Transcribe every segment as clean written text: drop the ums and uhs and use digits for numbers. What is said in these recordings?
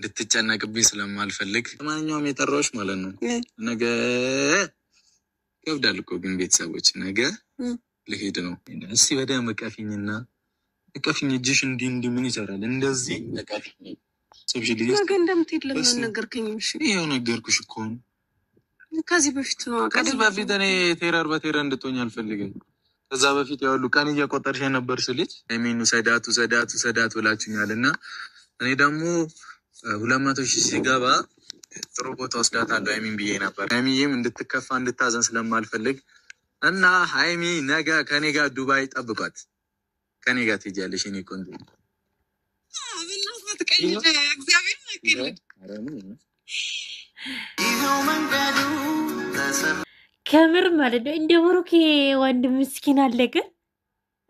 እንድትጨነቅብኝ ስለማልፈልግ ማንኛውም የጠራሁሽ ማለት ነው። ነገ ይከብዳል እኮ ግን ቤተሰቦች ነገ ልሄድ ነው። እስቲ በደምብ እቀፊኝና እቀፊኝ። እጅሽ እንዲህ እንዲህ ምን ይሰራል? እንደዚህ እቀፊኝ። ነገ እንደምትሄድ ለምን አልነገርከኝም? እሺ ይኸው ነገርኩሽ እኮ ነው። ከዚህ በፊት ነው ከዚህ በፊት እኔ ቴረር በቴረር እንድትሆኝ አልፈልግም። ከዛ በፊት ያሉ ቀን እየቆጠርሽ የነበርሽ ልጅ የሚኑ ሰዳቱ ብላችሁኛል እና እኔ ደግሞ 200,000 ሲገባ ጥሩ ቦታ ወስዳታለሁ ሀይሚን ብዬ ነበር። ሀይሚዬም እንድትከፋ እንድታዘን ስለማልፈልግ እና ሀይሚ ነገ ከኔ ጋር ዱባይ ጠብቋት። ከኔ ጋር ትሄጃለሽ። እኔ ቆንጆ ከምር ማለት ነው። እንደ ብሩኬ ወንድ ምስኪን አለ ግን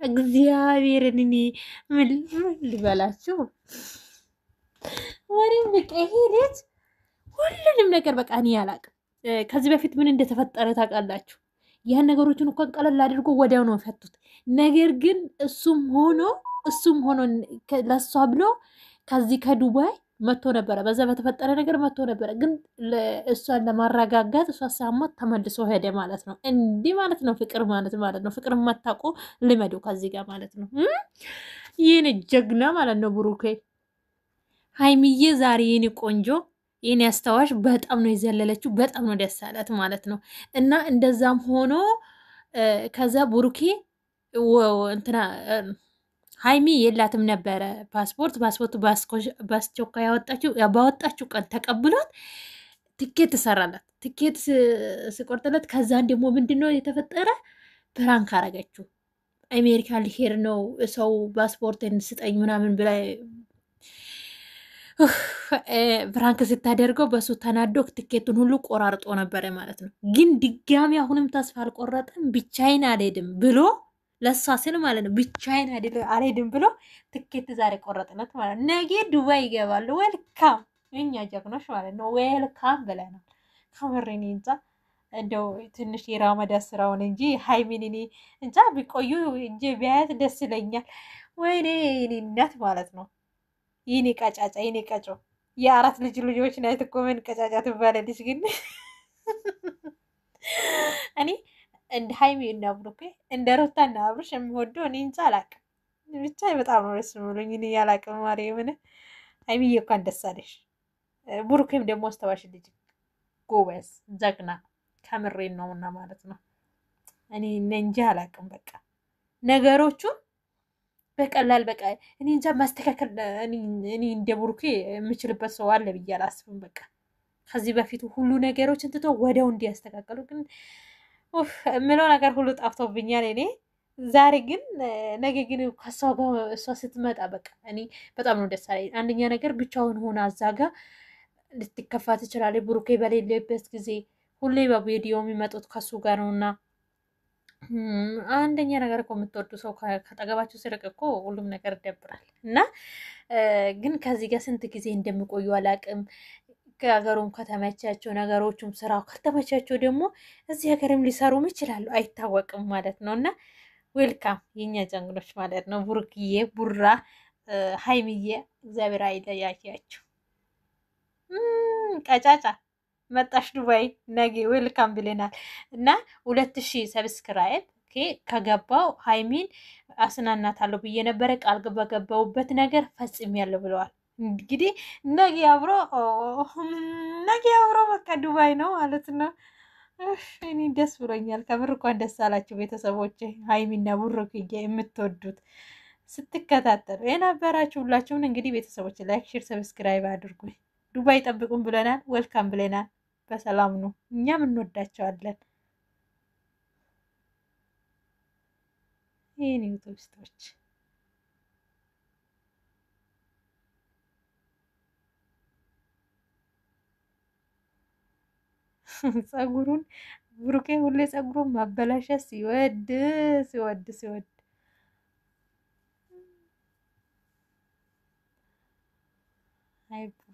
እግዚአብሔርን እኔ ምን ልበላችሁ ወሬም በቃ ይሄ ልጅ ሁሉንም ነገር በቃ እኔ አላቅም። ከዚህ በፊት ምን እንደተፈጠረ ታውቃላችሁ? ያን ነገሮችን እንኳን ቀለል አድርጎ ወዲያው ነው ፈቱት። ነገር ግን እሱም ሆኖ ለሷ ብሎ ከዚህ ከዱባይ መጥቶ ነበረ። በዛ በተፈጠረ ነገር መጥቶ ነበረ። ግን እሷን ለማረጋጋት እሷ ሳሞት ተመልሶ ሄደ ማለት ነው። እንዲህ ማለት ነው ፍቅር ማለት ነው። ፍቅር የማታውቁ ልመዱ ከዚህ ጋር ማለት ነው። ይህን ጀግና ማለት ነው ብሩኬ። ሀይሚዬ ዛሬ የኔ ቆንጆ የኔ አስተዋሽ በጣም ነው የዘለለችው። በጣም ነው ደስ አላት ማለት ነው። እና እንደዛም ሆኖ ከዛ ብሩኬ እንትና ሀይሚ የላትም ነበረ ፓስፖርት በአስቸኳይ ባወጣችው ቀን ተቀብሏት ትኬት ሰራላት። ትኬት ስቆርጥለት ከዛን ደግሞ ምንድነው የተፈጠረ ፕራንክ አረገችው። አሜሪካ ሊሄድ ነው ሰው ፓስፖርት ስጠኝ ምናምን ብላ ፕራንክ ስታደርገው በሱ ተናዶ ትኬቱን ሁሉ ቆራርጦ ነበረ ማለት ነው። ግን ድጋሚ አሁንም ተስፋ አልቆረጠም። ብቻዬን አልሄድም ብሎ ለሷ ስል ማለት ነው። ብቻዬን አልሄድም ብሎ ትኬት ዛሬ ቆረጥነት ማለት ነው። ነገ ዱባይ ይገባሉ። ዌልካም እኛ ጀግኖች ማለት ነው። ዌልካም ብለናል። ከምሬን እንጃ እንደው ትንሽ የራመዳ ስራውን እንጂ ሀይሚን እኔ እንጃ ቢቆዩ እንጂ ቢያያት ደስ ይለኛል። ወይኔ እኔ እናት ማለት ነው። ይህኔ ቀጫጫ ይህኔ ቀጮ የአራት ልጆች ናት እኮ ምን ቀጫጫ ትባላለች? ግን እኔ እንደ ሀይሚ እና ብሩኬ እንደ ሩታ እና አብርሽ የሚወደው እኔ እንጃ አላቅም። ብቻ በጣም ነው ደስ ብሎኝ እኔ ያላቅም። ማርያምን ሀይሚዬ እንኳን ደስ አለሽ። ብሩኬም ደግሞ አስተዋሽ ልጅ ጎበዝ ጀግና ከምሬን ነውና ማለት ነው። እኔ እንጃ አላቅም። በቃ ነገሮቹን በቀላል በቃ እኔ እንጃ ማስተካከል እኔ እንደ ብሩኬ የምችልበት ሰው አለ ብዬ አላስብም። በቃ ከዚህ በፊቱ ሁሉ ነገሮችን ትቶ ወዲያው እንዲያስተካከሉ ግን የምለው ነገር ሁሉ ጠፍቶብኛል እኔ ዛሬ። ግን ነገ ግን ከሷ ጋር እሷ ስትመጣ በቃ እኔ በጣም ነው ደስ አለኝ። አንደኛ ነገር ብቻውን ሆና አዛጋ ልትከፋ ትችላለች። ብሩኬ በሌለበት ጊዜ ሁሌ በቪዲዮ የሚመጡት ከሱ ጋር ነውና አንደኛ ነገር እኮ የምትወዱ ሰው ከጠገባችሁ ሲርቅ እኮ ሁሉም ነገር ይደብራል። እና ግን ከዚህ ጋር ስንት ጊዜ እንደሚቆዩ አላቅም። ሀገሩም ከተመቻቸው ነገሮቹም ስራው ከተመቻቸው ደግሞ እዚህ ሀገርም ሊሰሩም ይችላሉ፣ አይታወቅም ማለት ነው። እና ዌልካም የኛ ጀግኖች ማለት ነው። ቡርክዬ፣ ቡራ፣ ሀይሚዬ እግዚአብሔር አይለያያቸው። ቀጫጫ መጣሽ ዱባይ ነገ ዌልካም ብለናል። እና 2000 ሰብስክራይብ ከገባው ሀይሚን አስናናታለሁ ብዬ ነበረ። ቃል በገባውበት ነገር ፈጽሜያለሁ ብለዋል። እንግዲህ ነገ አብሮ በቃ ዱባይ ነው ማለት ነው። እኔ ደስ ብሎኛል ከምር። እንኳን ደስ አላችሁ ቤተሰቦች። ሀይሚና ቡሩክዬ የምትወዱት ስትከታተሉ የነበራችሁ ሁላችሁም እንግዲህ ቤተሰቦች ላይክ፣ ሼር፣ ሰብስክራይብ አድርጉኝ። ዱባይ ጠብቁን ብለናል። ዌልካም ብለናል። በሰላም ነው። እኛም እንወዳቸዋለን። ይህን ዩቱብስቶች ጸጉሩን ብሩኬ ሁሌ ጸጉሩን ማበላሸት ሲወድ አይባ